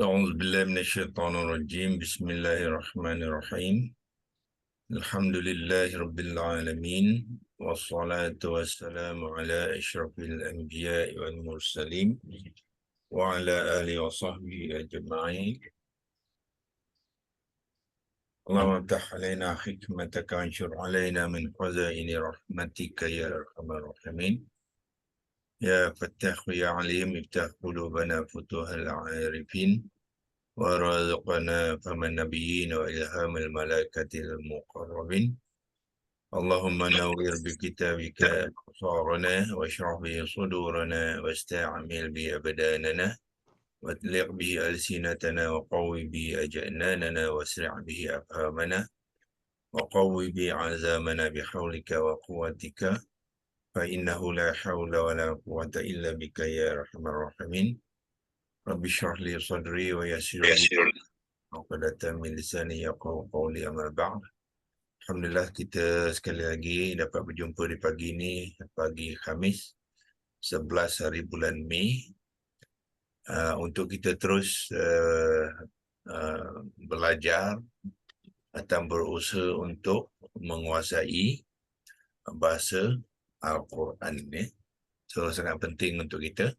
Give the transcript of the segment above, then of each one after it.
أعوذ بالله من الشيطان الرجيم. بسم الله الرحمن الرحيم. الحمد لله رب العالمين، والصلاة والسلام على أشرف الأنبياء والمرسلين وعلى آله وصحبه أجمعين. اللهم افتح علينا حكمتك وانشر علينا من خزائن رحمتك يا أرحم الراحمين. يا فتاح يا عليم افتح قلوبنا فتوح العارفين، ورزقنا فهم النبيين وإلهام الملائكة المقربين. اللهم نور بكتابك أبصارنا واشرح به صدورنا واستعمل به أبداننا واطلق به ألسنتنا وقوي به أجناننا واسرع به أفهامنا وقوي به عزامنا بحولك وقوتك، فإنه لا حول ولا قوة إلا بك يا أرحم الراحمين. رب اشرح لي صدري ويسر لي عقدة من لساني يفقهوا قولي، أما بعد. Alhamdulillah, kita sekali lagi dapat berjumpa di pagi ini, pagi Khamis 11 hari bulan Mei, untuk kita terus belajar atau berusaha untuk menguasai bahasa Al-Quran ni. So sangat penting untuk kita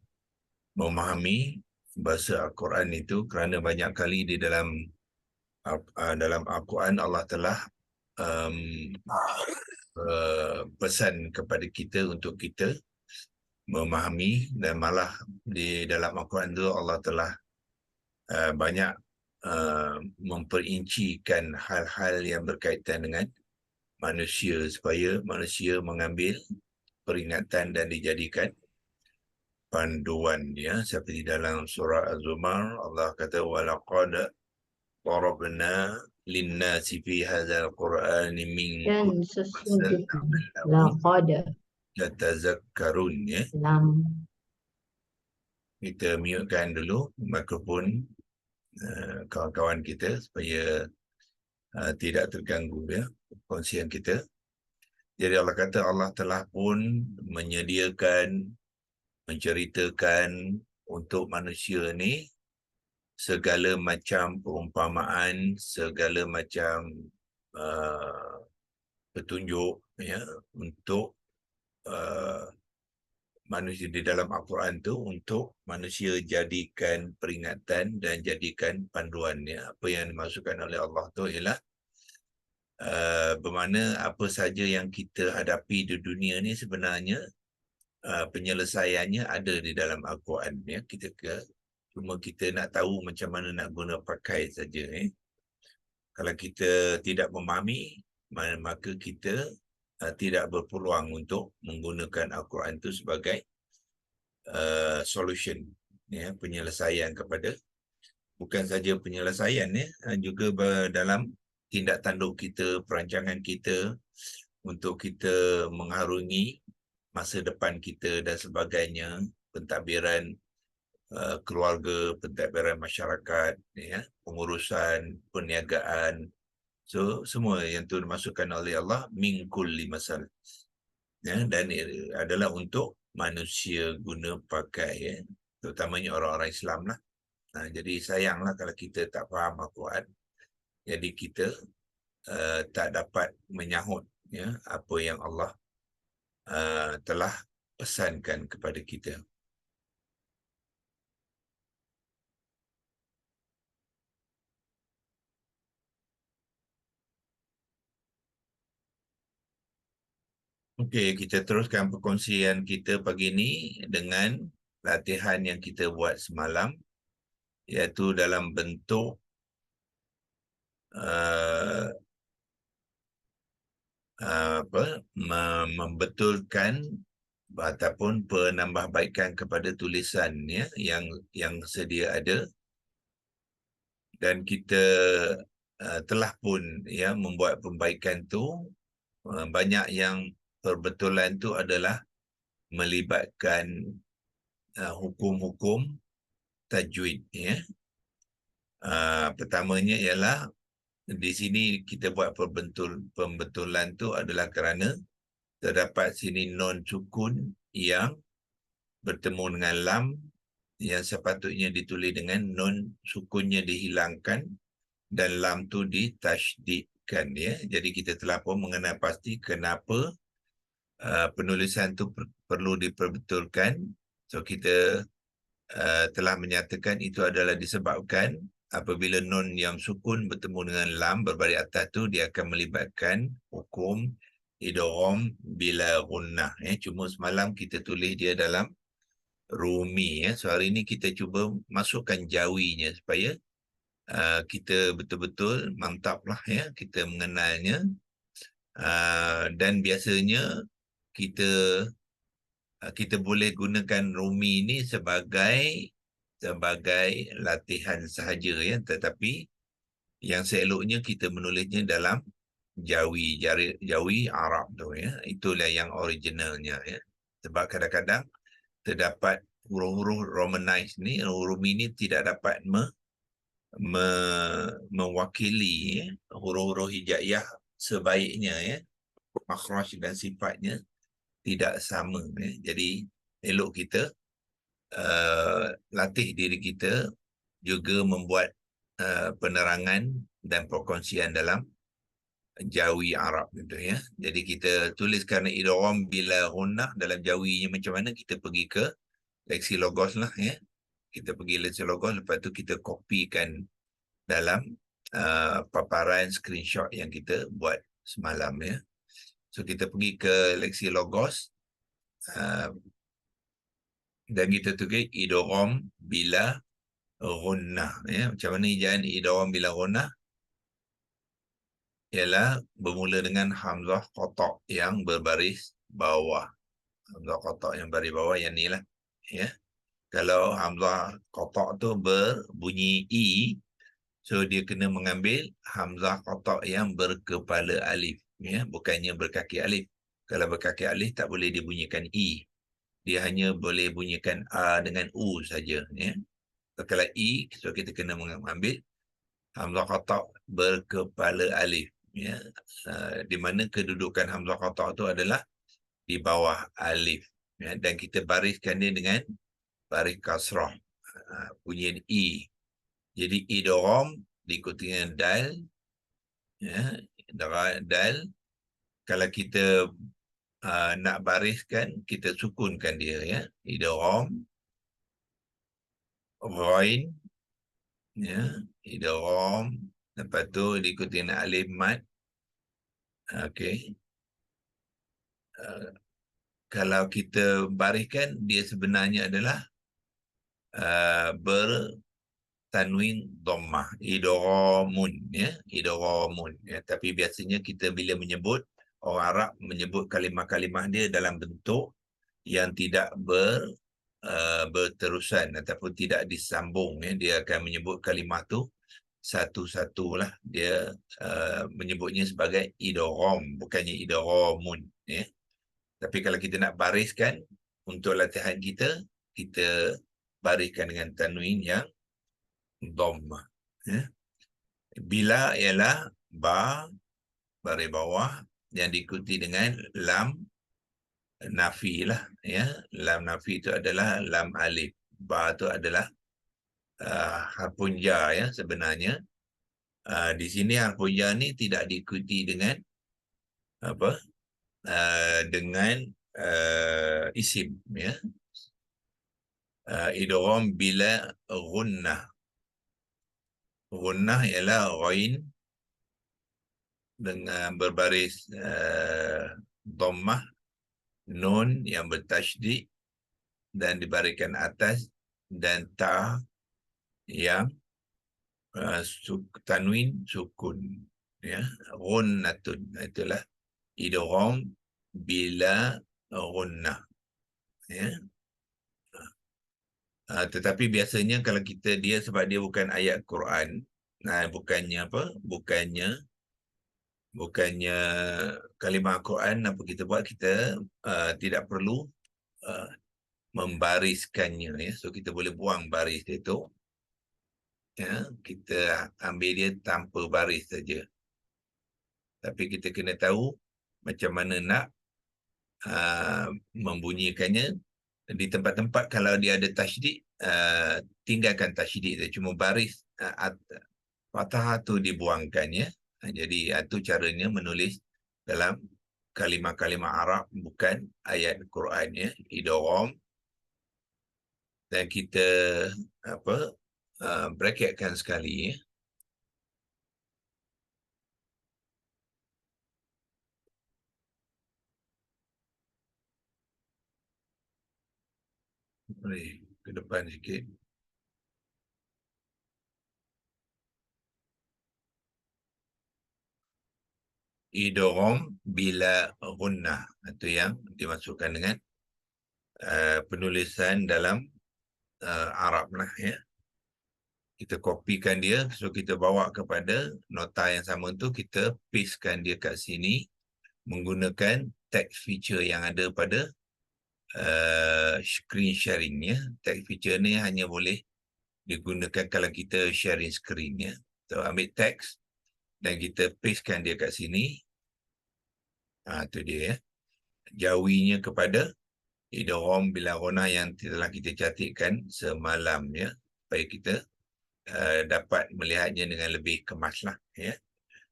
memahami bahasa Al-Quran itu, kerana banyak kali di dalam Al-Quran Allah telah pesan kepada kita untuk kita memahami, dan malah di dalam Al-Quran itu Allah telah banyak memperincikan hal-hal yang berkaitan dengan manusia, supaya manusia mengambil peringatan dan dijadikan panduan, ya. Seperti dalam surah Az-Zumar, Allah kata walaqad darabna linnasi fi hadzal qur'ani min Dan kulli masalin sesungguhnya la'allahum laqad yatazakkarun, ya. lam Kita mutekan dulu mikrofon kawan-kawan kita supaya tidak terganggu, ya, kongsian kita. Jadi Allah kata Allah telah pun menyediakan, menceritakan untuk manusia ni segala macam perumpamaan, segala macam petunjuk, ya, untuk manusia di dalam Al-Quran tu, untuk manusia jadikan peringatan dan jadikan panduannya. Apa yang dimaksudkan oleh Allah tu ialah bermakna apa saja yang kita hadapi di dunia ni sebenarnya penyelesaiannya ada di dalam Al-Quran, ya. Cuma kita nak tahu macam mana nak guna pakai saja, Kalau kita tidak memahami, maka kita tidak berpeluang untuk menggunakan Al-Quran itu sebagai solution, ya, penyelesaian kepada, bukan saja penyelesaian, ya, juga dalam tindak tanduk kita, perancangan kita untuk kita mengharungi masa depan kita dan sebagainya, pentadbiran keluarga, pentadbiran masyarakat, ya, pengurusan, perniagaan. So semua yang tu dimasukkan oleh Allah min kulli masal, ya, dan adalah untuk manusia guna pakai, ya, terutamanya orang-orang Islam lah. Jadi sayanglah kalau kita tak faham Al-Quran, jadi kita tak dapat menyahut, ya, apa yang Allah telah pesankan kepada kita. Okey, kita teruskan perkongsian kita pagi ini dengan latihan yang kita buat semalam, iaitu dalam bentuk membetulkan ataupun penambahbaikan kepada tulisan, ya, yang sedia ada, dan kita telah pun, ya, membuat pembaikan tu. Banyak yang perbetulan tu adalah melibatkan hukum-hukum tajwid, ya. Pertamanya ialah di sini kita buat pembetulan tu adalah kerana terdapat sini non sukun yang bertemu dengan lam yang sepatutnya ditulis dengan nun sukunnya dihilangkan dan lam tu ditasydidkan, ya. Jadi kita telah pun mengenal pasti kenapa penulisan tu perlu diperbetulkan. So kita telah menyatakan itu adalah disebabkan apabila nun yang sukun bertemu dengan lam berbaris atas tu, dia akan melibatkan hukum idgham bila gunnah. Cuma semalam kita tulis dia dalam rumi. So hari ini kita cuba masukkan jawinya supaya kita betul-betul mantap lah, kita mengenalnya. Dan biasanya kita kita boleh gunakan rumi ini sebagai latihan sahaja, ya. Tetapi yang seeloknya kita menulisnya dalam jawi Arab tu, ya. Itulah yang originalnya, ya. Sebab kadang-kadang terdapat huruf-huruf Romanized ni, huruf ini tidak dapat mewakili, ya, huruf-huruf hijaiyah sebaiknya, ya. Makhraj dan sifatnya tidak sama, ya. Jadi elok kita latih diri kita juga membuat penerangan dan perkongsian dalam jawi Arab gitu, ya. Jadi kita tulis kerana idgham bila gunnah dalam jawinya macam mana, kita pergi ke Lexilogos lah, ya. Kita pergi Lexilogos, lepas tu kita kopikan dalam paparan screenshot yang kita buat semalam, ya. So kita pergi ke Lexilogos dan kita tulis idgham bila gunnah, ya. Macam mana ejaan idgham bila gunnah? Ialah bermula dengan hamzah qata' yang berbaris bawah. Hamzah qata' yang baris bawah yang ni lah, ya. Kalau hamzah qata' tu berbunyi i, so dia kena mengambil hamzah qata' yang berkepala alif, ya, bukannya berkaki alif. Kalau berkaki alif tak boleh dibunyikan i. Dia hanya boleh bunyikan a dengan u saja, ya. Kalau i, so kita kena mengambil hamzah qata' berkepala alif, ya. Di mana kedudukan hamzah qata' itu adalah di bawah alif, ya. Dan kita bariskan dia dengan baris kasrah, bunyian i. Jadi idgham diikuti dengan dal, ya. Dal. Kalau kita nak bariskan, kita sukunkan dia, ya. Idgham ghain, ya. Idgham, lepas tu diikuti dengan alif mad. Okey. Kalau kita bariskan, dia sebenarnya adalah bertanwin dhammah, idghamun, ya, idghamun, ya. Tapi biasanya kita bila menyebut, orang Arab menyebut kalimah-kalimah dia dalam bentuk yang tidak berterusan ataupun tidak disambung, ya. Dia akan menyebut kalimah tu satu-satulah. Dia menyebutnya sebagai idgham, bukannya idghamun, ya. Tapi kalau kita nak bariskan untuk latihan kita, kita bariskan dengan tanwin yang dhammah, ya. Bila ialah ba baris bawah yang diikuti dengan lam nafi lah, ya. Lam nafi itu adalah lam alif. Ba itu adalah harfun ja, ya, sebenarnya. Di sini harfun ja ni tidak diikuti dengan apa? Dengan isim, ya. Idgham bila gunnah. Gunnah ialah ghain dengan berbaris dhammah, nun yang bertasydid dan dibariskan atas, dan ta yang tanwin sukun, ya. Gunnatun, itulah idgham bila gunnah, ya. Tetapi biasanya kalau kita sebab dia bukan ayat Quran, bukannya kalimah Quran, apa kita buat, kita tidak perlu membariskannya, ya. So kita boleh buang baris dia tu, ya. Kita ambil dia tanpa baris saja. Tapi kita kena tahu macam mana nak membunyikannya Di tempat-tempat kalau dia ada tasydid, tinggalkan tasydid dia, cuma baris fathah tu dibuangkan ya. Jadi itu caranya menulis dalam kalimah-kalimah Arab, bukan ayat Quran ya. Idgham, dan kita apa bracketkan sekali ya. Boleh ke depan sikit. Idgham bila gunnah, itu yang dimasukkan dengan penulisan dalam Arab lah ya. Kita kopikan dia, so kita bawa kepada nota yang sama tu, kita pastekan dia kat sini menggunakan text feature yang ada pada screen sharing ya. Text feature ni hanya boleh digunakan kalau kita sharing screen ya. So ambil teks dan kita pastekan dia kat sini. Tu dia ya. Jauhinya kepada idgham bila ghunnah yang telah kita cantikkan semalam ya, supaya kita dapat melihatnya dengan lebih kemas lah ya.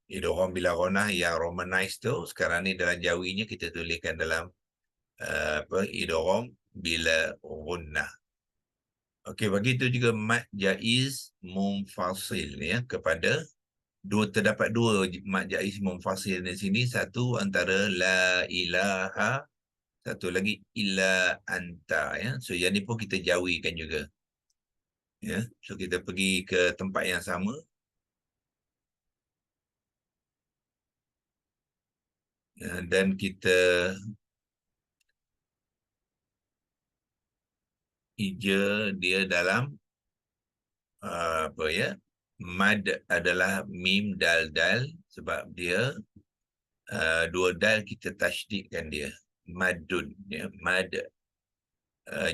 Idgham bila ghunnah yang romanized tu sekarang ni dalam jawinya kita tuliskan dalam idgham bila ghunnah. Okey, begitu juga mad jaiz munfasil ya, kepada terdapat dua mad jaiz munfasil di sini, satu antara la ilaha, satu lagi illa anta ya. So yang ni pun kita jawikan juga ya. So kita pergi ke tempat yang sama ya, dan kita ija dia dalam apa ya, mad adalah mim dal dal, sebab dia dua dal kita tasydidkan dia, madun ya. Mad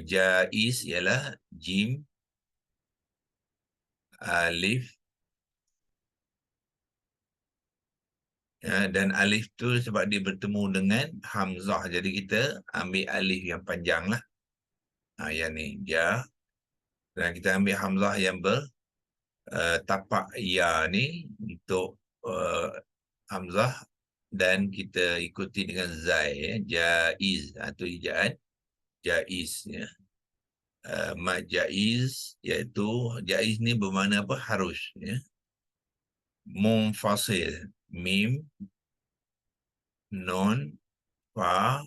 jaiz ialah jim alif ya, dan alif tu sebab dia bertemu dengan hamzah, jadi kita ambil alif yang panjang lah, yang ni ja, dan kita ambil hamzah yang tapak ya ni untuk hamzah, dan kita ikuti dengan zai ya, jaiz atau ijaan jaiz ya. Mad jaiz, iaitu jaiz ni bermakna apa? Harus ya. Munfasil, mim, nun, fa,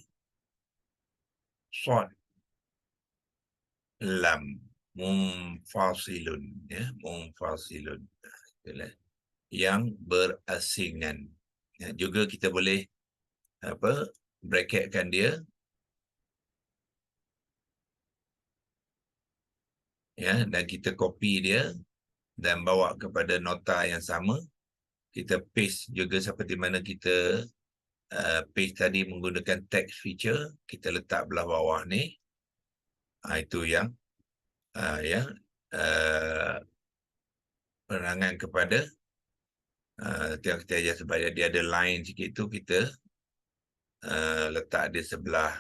sad, lam, munfasilun ya, munfasilun. Itulah yang berasingan ya. Juga kita boleh bracketkan dia ya, dan kita copy dia dan bawa kepada nota yang sama. Kita paste juga seperti mana kita paste tadi menggunakan text feature, kita letak belah bawah ni. Itu yang ya, penerangan kepada kita ajar supaya dia ada line sikit tu, kita letak dia sebelah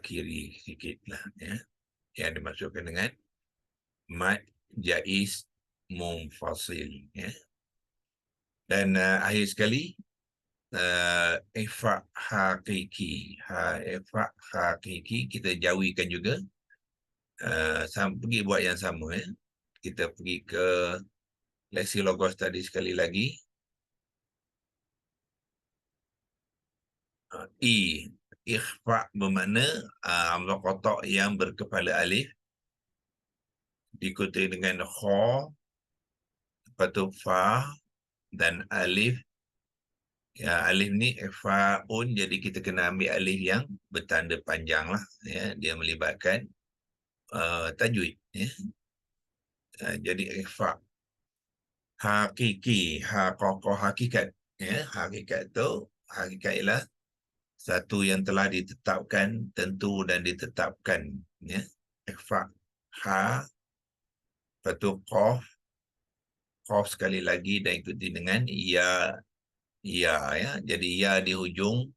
kiri sikit lah ya, yang dimasukkan dengan mad jaiz munfasil ya. Dan akhir sekali ifa hakiki, ifa hakiki kita jawikan juga. Pergi buat yang sama ya. Kita pergi ke Lexilogos tadi sekali lagi. Ikhfa bermakna hamzah qata' yang berkepala alif diikuti dengan kha, lepas tu fa dan alif. Ya, alif ni ikhfa'un, jadi kita kena ambil alif yang bertanda panjang lah ya. Dia melibatkan tajwid ya. Jadi ikhfa' hakiki, haqiqah, hakikat ya. Hakikat tu, hakikat ialah satu yang telah ditetapkan, tentu dan ditetapkan ya. Ikhfa' ha, lepas tu qaf sekali lagi, dan ikuti dengan ya ya. Jadi ya di hujung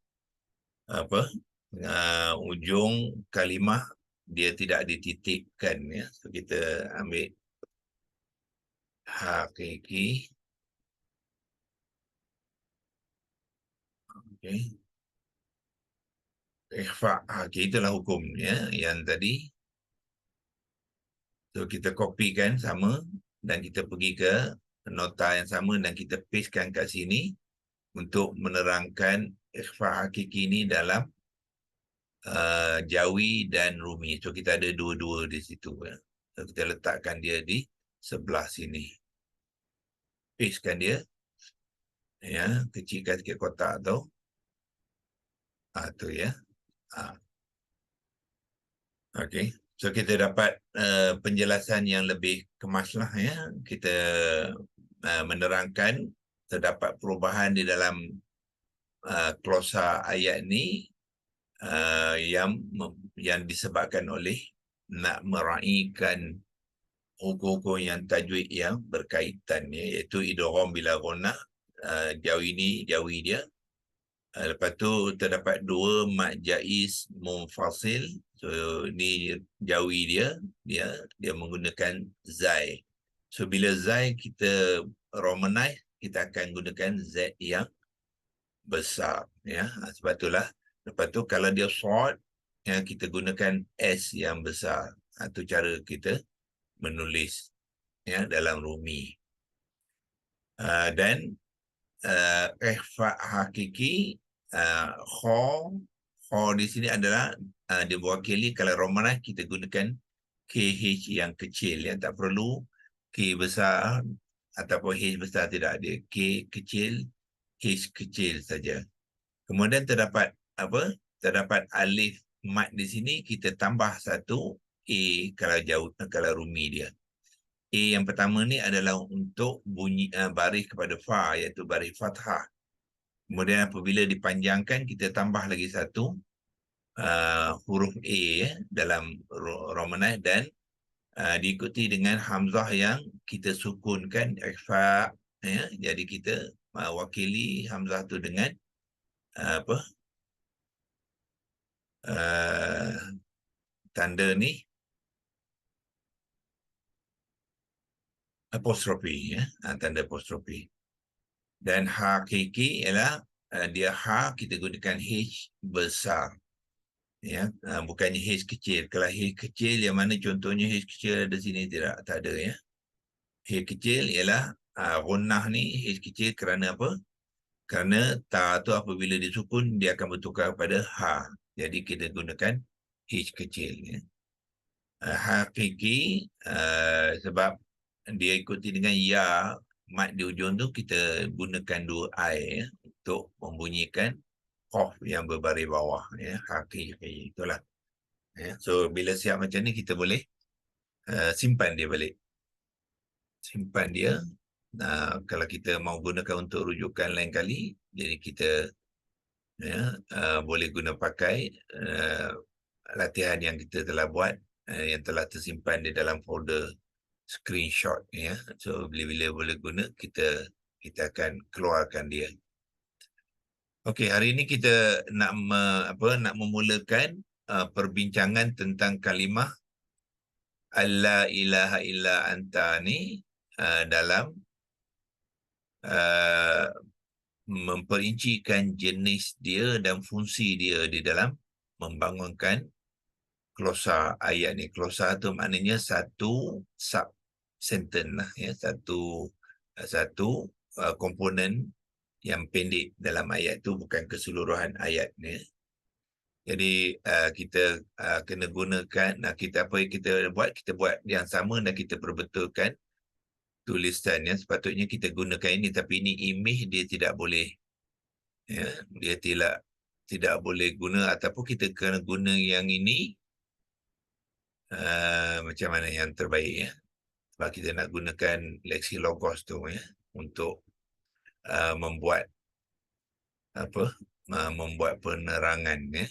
ujung kalimah dia tidak dititikkan ya. So kita ambil hakiki. Okey. Ikhfa hakiki itulah hukumnya yang tadi. So kita kopikan sama dan kita pergi ke nota yang sama dan kita pastekan kat sini untuk menerangkan ikhfa hakiki ini dalam Jawi dan Rumi. So kita ada dua-dua di situ ya. So, kita letakkan dia di sebelah sini. Pastekan dia ya, kecilkan sikit kotak tu. Tu ya. Okey. So kita dapat penjelasan yang lebih kemaslah ya. Kita menerangkan terdapat perubahan di dalam klosa ayat ni yang disebabkan oleh nak meraihkan hukum-hukum yang tajwid yang berkaitan ya, iaitu idgham bila ghunnah, jawi dia. Lepas tu terdapat dua mad jaiz munfasil. So ni jawi dia menggunakan zai. So bila zai kita romanize, kita akan gunakan z yang besar ya. Sebab itulah lepas tu kalau dia short ya, kita gunakan s yang besar. Itu cara kita menulis ya dalam Rumi. Dan ikhfa hakiki, kha di sini adalah diwakili kalau romanah kita gunakan KH yang kecil ya, tak perlu K besar ataupun H besar, tidak, ada K kecil, H kecil saja. Kemudian terdapat alif mat di sini, kita tambah satu A kalau Rumi dia. A yang pertama ni adalah untuk bunyi baris kepada fa, iaitu baris fathah. Kemudian apabila dipanjangkan, kita tambah lagi satu huruf A ya, dalam romanah dan diikuti dengan hamzah yang kita sukunkan, ikhfa ya. Jadi kita wakili hamzah tu dengan tanda ni apostrofi ya, tanda apostrofi. Dan hakiki ialah dia kita gunakan H besar ya, bukannya H kecil. Kalau H kecil yang mana contohnya H kecil ada sini, tak ada ya. H kecil ialah ghunnah ni H kecil kerana apa? Kerana ta tu apabila disukun dia akan bertukar kepada ha. Jadi kita gunakan H kecil ya. Hakiki sebab dia ikuti dengan ya, mat di ujung tu kita gunakan dua I ya, untuk membunyikan qaf yang berbaris bawah ya, hakiki itulah ya. So bila siap macam ni kita boleh simpan dia balik. Simpan dia. Kalau kita mau gunakan untuk rujukan lain kali, jadi kita ya, boleh guna pakai latihan yang kita telah buat, yang telah tersimpan di dalam folder screenshot ya. So bila-bila boleh guna, kita akan keluarkan dia. Okey, hari ini kita nak memulakan perbincangan tentang kalimah alla ilaha illa anta ni dalam memperincikan jenis dia dan fungsi dia di dalam membangunkan klosa ayat ni. Klosa tu maknanya satu sub sentence lah ya, satu komponen yang pendek dalam ayat tu, bukan keseluruhan ayat ni. Jadi kita kena gunakan, kita buat yang sama dan kita perbetulkan tulisannya. Sepatutnya kita gunakan ini, tapi ini image dia tidak boleh ya, dia tidak boleh guna, ataupun kita kena guna yang ini macam mana yang terbaik ya. Sebab kita nak gunakan Lexilogos tu ya, untuk membuat penerangan ya.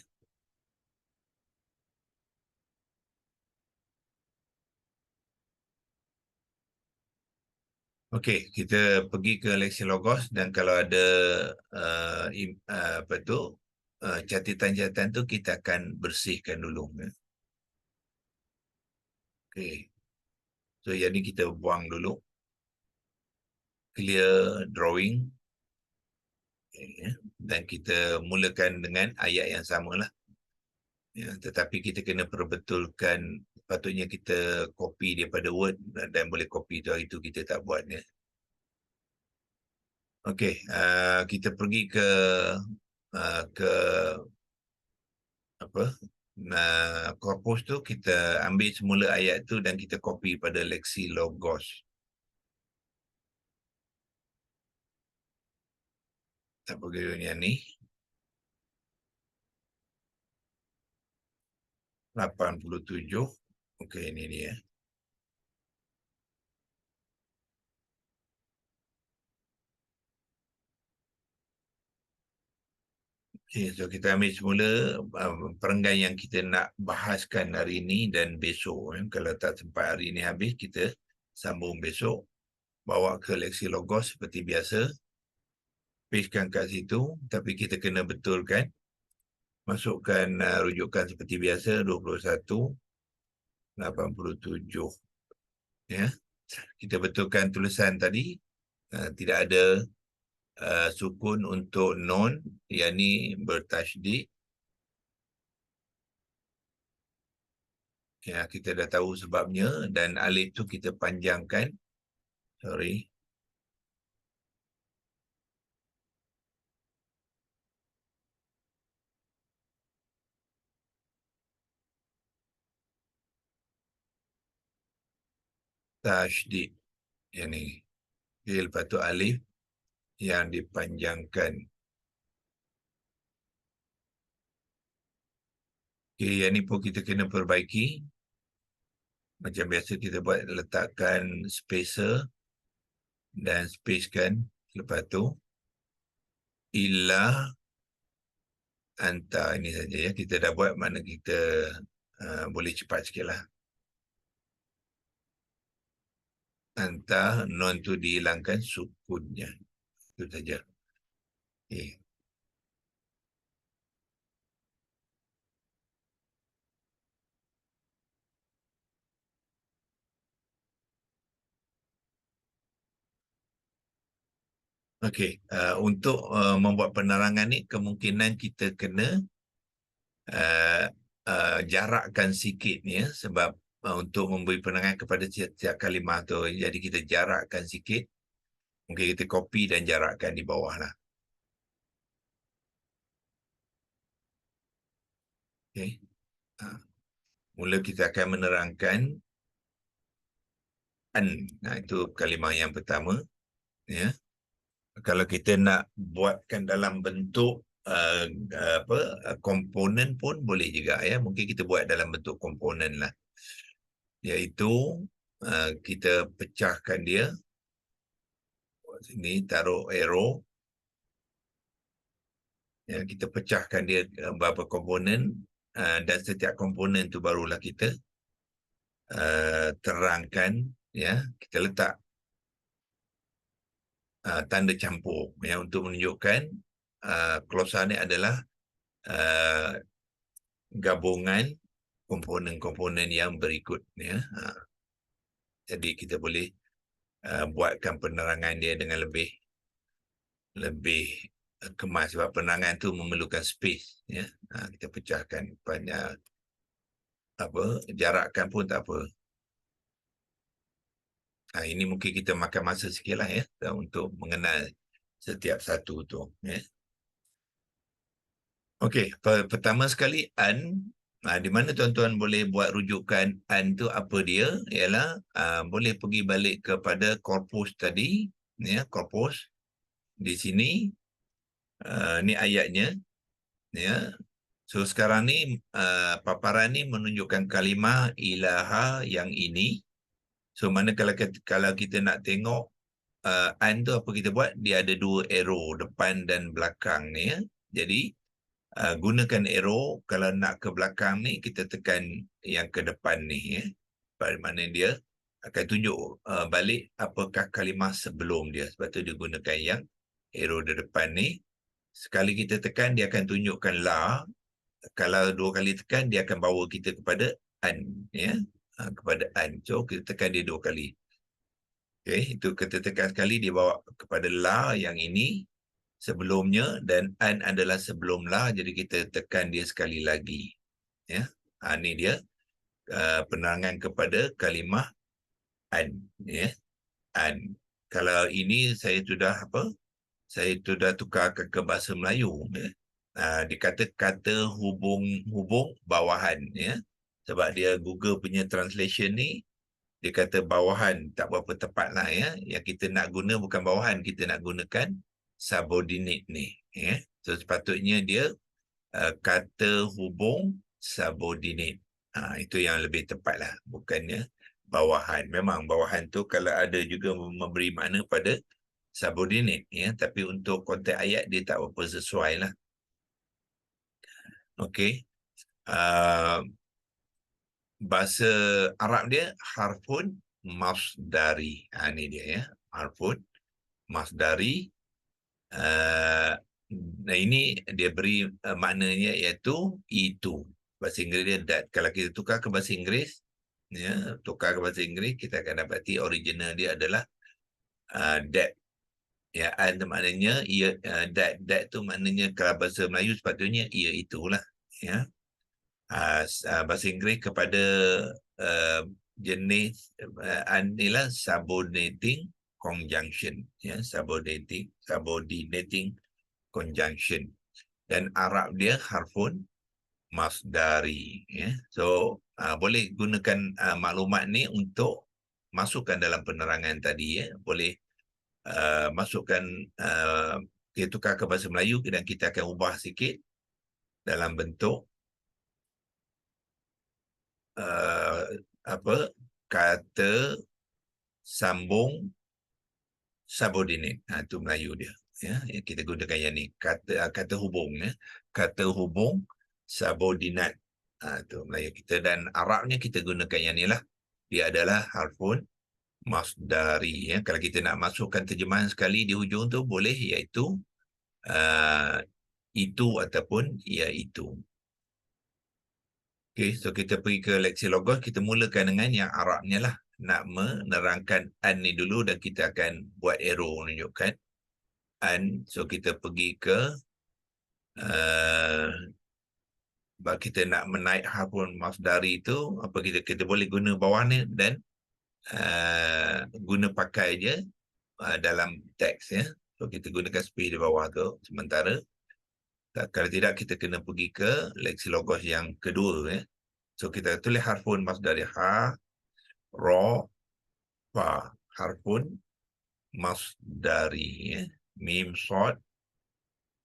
Okey, kita pergi ke Lexilogos dan kalau ada catatan-catatan tu kita akan bersihkan dulu ya. Okey. So yang ni kita buang dulu. Clear drawing. Okay, ya. Dan kita mulakan dengan ayat yang samalah. Ya, tetapi kita kena perbetulkan, patutnya kita copy daripada Word dan boleh copy tu, hari tu kita tak buat ya. Okey, kita pergi ke apa? Corpus tu kita ambil semula ayat tu dan kita copy pada Lexi Logos. Tak pergi yang ni. 87. Okey, ini dia. Okay, so kita ambil semula perenggan yang kita nak bahaskan hari ini dan besok. Kalau tak sempat hari ini habis, kita sambung besok. Bawa ke Lexi Logos seperti biasa. Pastekan kat situ, tapi kita kena betulkan. Masukkan rujukan seperti biasa, 21, 87. Ya. Kita betulkan tulisan tadi. Tidak ada sukun untuk non, yang ni bertasydid. Ya, kita dah tahu sebabnya, dan alif tu kita panjangkan. Sorry. Tasydid. Yang ni. Okay, lepas tu alif yang dipanjangkan. Okay, yang ni pun kita kena perbaiki. Macam biasa kita buat, letakkan spacer dan spacekan. Lepas tu ilah anta, ini saja ya. Kita dah buat, mana kita boleh cepat sikit lah. Anta, non tu dihilangkan sukunnya. Itu saja. Okay. Okey, untuk membuat penerangan ni, kemungkinan kita kena uh, jarakkan sikit ni ya, sebab untuk memberi penerangan kepada setiap kalimah tu, jadi kita jarakkan sikit. Mungkin kita copy dan jarakkan di bawah lah. Okey. Mula kita akan menerangkan an. Itu kalimah yang pertama. Ya. Kalau kita nak buatkan dalam bentuk komponen pun boleh juga ya. Mungkin kita buat dalam bentuk komponen lah. Iaitu kita pecahkan dia. Sini taruh arrow. Ya, kita pecahkan dia beberapa komponen dan setiap komponen tu barulah kita terangkan ya. Kita letak tanda campur ya, untuk menunjukkan glosa ni adalah gabungan komponen-komponen yang berikut ya. Jadi kita boleh buatkan penerangan dia dengan lebih kemas, sebab penerangan tu memerlukan space ya. Kita pecahkan banyak jarakkan pun tak apa. Ini mungkin kita makan masa sikit lah ya, untuk mengenal setiap satu tu ya. Okey, pertama sekali an. Di mana tuan-tuan boleh buat rujukan an tu apa dia, ialah boleh pergi balik kepada korpus tadi ya, korpus di sini. Ni ayatnya ya. So sekarang ni paparan ni menunjukkan kalimah ilaha yang ini. So mana kalau kita nak tengok an tu apa kita buat, dia ada dua arrow depan dan belakang ni ya. Jadi gunakan arrow. Kalau nak ke belakang ni, kita tekan yang ke depan ni ya. Pada mana dia akan tunjuk balik apakah kalimah sebelum dia. Sebab tu dia gunakan yang arrow di depan ni. Sekali kita tekan, dia akan tunjukkan la. Kalau dua kali tekan, dia akan bawa kita kepada an ya. kepada an. So kita tekan dia 2 kali. Okey, itu kita tekan sekali dia bawa kepada la yang ini sebelumnya, dan an adalah sebelum la, jadi kita tekan dia sekali lagi. Ya. Ini dia penerangan kepada kalimah an, ya. An. Kalau ini saya sudah saya sudah tukarkan ke bahasa Melayu, ya. Dia kata kata hubung bawahan, ya. Sebab dia Google punya translation ni, dia kata bawahan tak berapa tepat lah, ya. Yang kita nak guna bukan bawahan, kita nak gunakan subordinate ni, ya. So sepatutnya dia kata hubung subordinate. Itu yang lebih tepat lah, bukannya bawahan. Memang bawahan tu kalau ada juga memberi makna pada subordinate, ya, tapi untuk konteks ayat dia tak berapa sesuai lah. Okey. Bahasa Arab dia harfun masdari. Ini dia, ya. Harfun masdari. Nah, ini dia beri maknanya iaitu itu. Bahasa Inggeris dia that. Kalau kita tukar ke bahasa Inggeris, ya, tukar ke bahasa Inggeris, kita akan dapati original dia adalah that. Ya, and maknanya ia, that tu maknanya kalau bahasa Melayu sepatutnya ia itulah, ya. Bahasa Inggeris kepada jenis inilah subordinating conjunction, ya, subordinating conjunction, dan Arab dia harfun masdari, ya. So boleh gunakan maklumat ni untuk masukkan dalam penerangan tadi, ya. Boleh masukkan kita tukar ke bahasa Melayu dan kita akan ubah sikit dalam bentuk kata sambung subordinate. Itu Melayu dia, ya. Kita gunakan yang ni, kata hubung, ya. Kata hubung subordinate. Itu Melayu kita. Dan Arabnya kita gunakan yang ni lah. Dia adalah harfun masdari, ya. Kalau kita nak masukkan terjemahan sekali di hujung tu boleh, iaitu itu ataupun iaitu. Okay, so kita pergi ke Lexilogos, kita mulakan dengan yang Arabnya lah. Nak menerangkan an ni dulu dan kita akan buat arrow menunjukkan an. So kita pergi ke kita nak menaik harfun masdari itu, kita boleh guna bawah ni dan guna pakai je dalam teks, ya. So kita gunakan space di bawah tu sementara. Kalau tidak kita kena pergi ke Lexilogos yang kedua, ya. So kita tulis harfun masdari ha, ra, fa. Harfun masdari, ya. Mim, sod,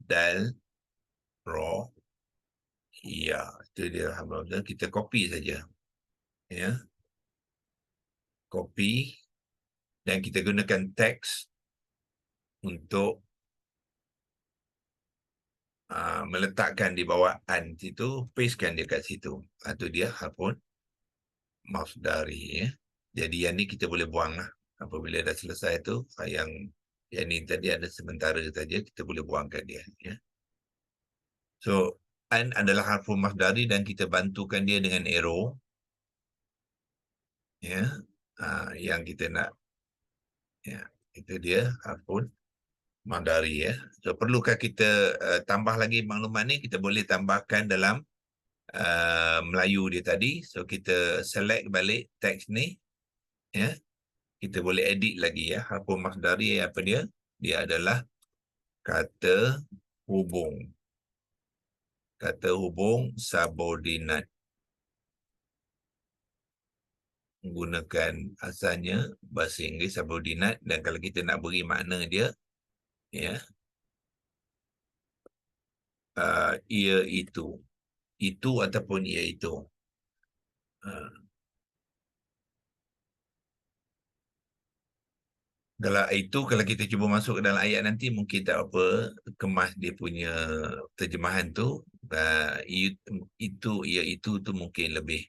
dal, ra, ya. Itu dia. Kita copy saja, ya. Copy dan kita gunakan teks untuk meletakkan di bawah an situ, pastekan dia kat situ. Itu dia harfun masdari, ya. Jadi yang ni kita boleh buang lah. Apabila dah selesai tu, yang ni tadi ada sementara saja, kita boleh buangkan dia, ya. So an adalah harfun masdari dan kita bantukan dia dengan arrow, ya. Yang kita nak, ya, itu dia harfun masdari, ya. So perlukah kita tambah lagi maklumat ni? Kita boleh tambahkan dalam Melayu dia tadi. So kita select balik teks ni, ya. Kita boleh edit lagi, ya. Harfun masdari apa dia? Dia adalah kata hubung. Kata hubung subordinate. Menggunakan asalnya bahasa Inggeris subordinate, dan kalau kita nak beri makna dia, ya, ia itu. Itu ataupun ia itu. Kalau itu, kalau kita cuba masuk ke dalam ayat nanti, mungkin tak apa kemas dia punya terjemahan tu. Itu, ia itu tu mungkin lebih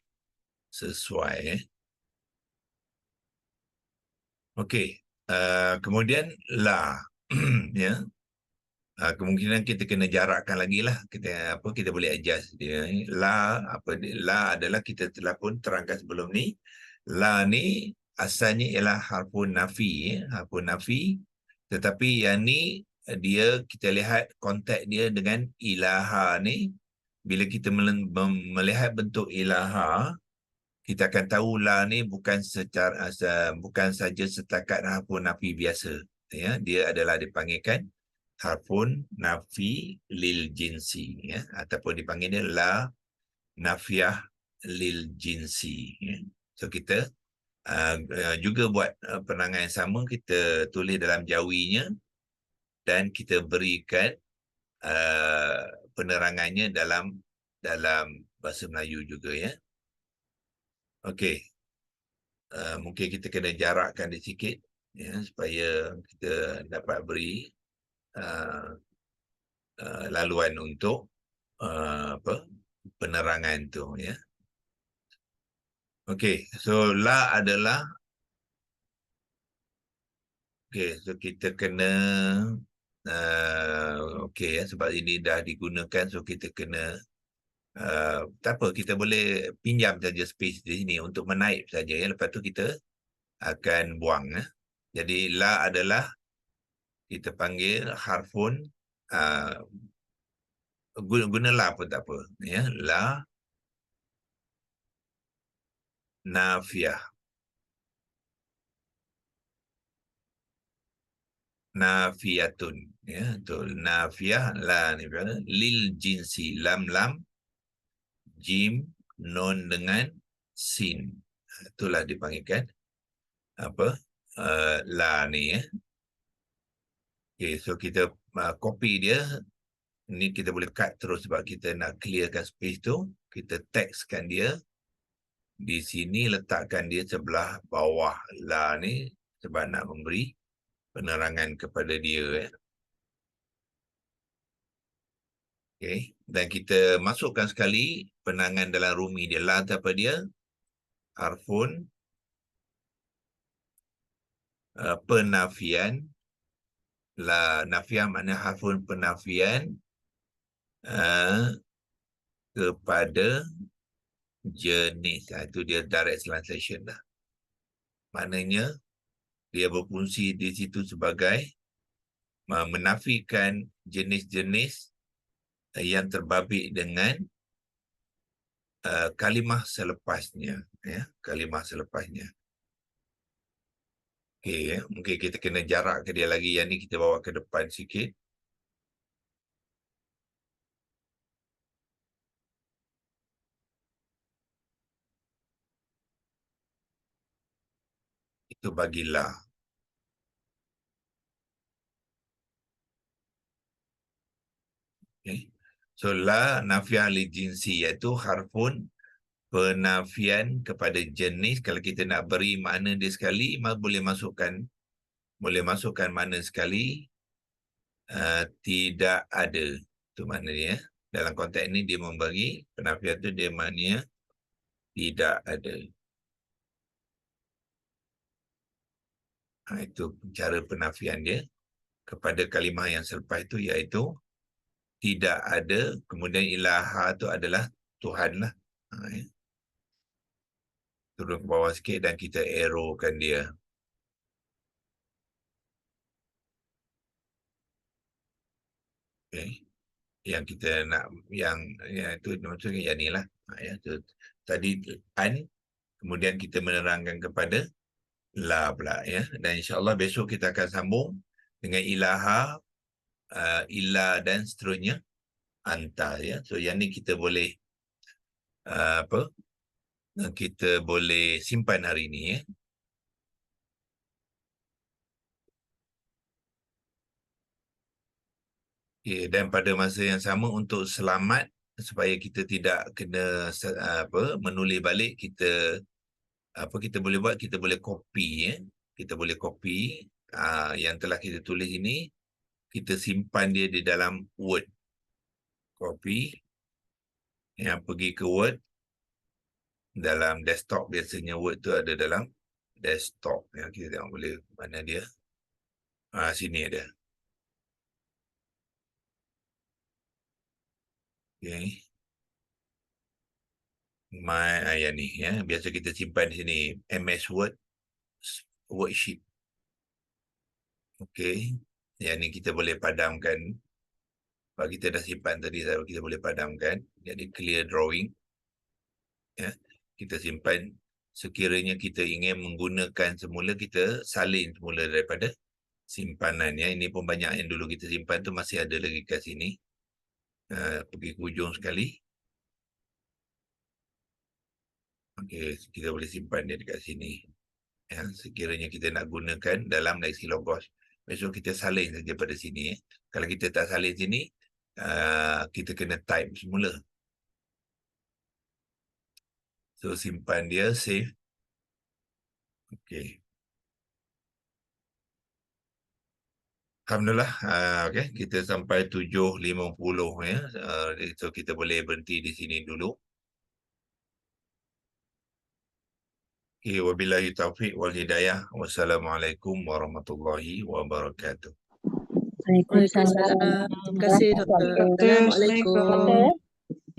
sesuai. Okey. Kemudian la, ya. Kemungkinan kita kena jarakkan lagi lah. Kita boleh adjust dia. La la adalah kita telah pun terangkan sebelum ni. La ni asalnya ialah harfun nafi, harfun nafi. Tetapi yang ni dia kita lihat konteks dia dengan ilaha ni. Bila kita melihat bentuk ilaha, kita akan tahu la ni bukan saja setakat harfun nafi biasa. Ya, dia adalah dipanggilkan harfun nafi lil jinsi, ya, ataupun dipanggil dia la nafiyah lil jinsi, ya. So kita juga buat penerangan yang sama, kita tulis dalam jawinya dan kita berikan penerangannya dalam bahasa Melayu juga, ya. Okey, mungkin kita kena jarakkan dia sikit, ya, supaya kita dapat beri laluan untuk penerangan tu, ya. Okey, so la adalah so kita kena okey, ya, sebab ini dah digunakan, so kita kena tak apa, kita boleh pinjam saja space di sini untuk menaip saja, ya. Lepas tu kita akan buang, ya. Jadi la adalah kita panggil harfun guna la pun tak apa, ya. La nafiyah, nafiyatun, ya, tu nafiyah, la ni berapa? Lil jinsi, lam jim, non dengan sin, itulah dipanggilkan apa la ni, ya. Okay, so kita copy dia ni, kita boleh cut terus sebab kita nak clearkan space tu. Kita textkan dia di sini, letakkan dia sebelah bawah la ni sebab nak memberi penerangan kepada dia, ya. Okay. Dan kita masukkan sekali penerangan dalam rumi dia. La tu apa dia? Harfun penafian. La nafian makna harfun penafian kepada jenis. Itu dia direct translation dah. Maknanya dia berfungsi di situ sebagai menafikan jenis-jenis yang terbabit dengan kalimah selepasnya, ya, kalimah selepasnya. Okey, ya. Mungkin kita kena jarak ke dia lagi. Yang ni kita bawa ke depan sikit. Itu bagilah. Okay. So la nafiah li jinsi, iaitu harfun penafian kepada jenis. Kalau kita nak beri makna dia sekali, boleh masukkan makna sekali, tidak ada. Itu makna dia. Dalam konteks ini dia memberi penafian tu, dia maknanya tidak ada. Itu cara penafian dia kepada kalimah yang selepas itu, iaitu tidak ada, kemudian ilaha tu adalah Tuhan lah. Ya. Turun ke bawah sikit dan kita arrowkan dia. Okay. Yang kita nak, yang itu maksudnya yang ni lah. Ya. So, tadi an, kemudian kita menerangkan kepada la pula, ya. Dan insyaAllah besok kita akan sambung dengan ilaha, illa dan seterusnya, anta, ya. So yang ni kita boleh kita boleh simpan hari ni, ya. Okay, dan pada masa yang sama, untuk selamat supaya kita tidak kena menulis balik, kita boleh buat, kita boleh copy, ya. Kita boleh copy yang telah kita tulis ini, kita simpan dia di dalam Word. Copy yang pergi ke Word dalam desktop. Biasanya Word tu ada dalam desktop, ya. Kita tengok boleh mana dia. Sini ada. Okay. Yang ni ya. Biasa kita simpan di sini MS Word worksheet. Okey. Yang ni kita boleh padamkan. Kalau kita dah simpan tadi, kita boleh padamkan. Jadi clear drawing. Ya. Kita simpan. Sekiranya kita ingin menggunakan semula, kita salin semula daripada simpanan. Ya. Ini pun banyak yang dulu kita simpan tu masih ada lagi kat sini. Pergi ke hujung sekali. Okey, kita boleh simpan dia dekat sini. Ya, sekiranya kita nak gunakan dalam Lexilogos. Besok kita salin saja pada sini. Kalau kita tak salin sini, kita kena type semula. So, simpan dia, save. Okey. Alhamdulillah, okay. Kita sampai 7.50 ya. So, kita boleh berhenti di sini dulu. Okay, wabillahi taufiq wal hidayah. Wassalamualaikum warahmatullahi wabarakatuh. Waalaikumsalam. Terima kasih, Doktor. Assalamualaikum. Assalamualaikum.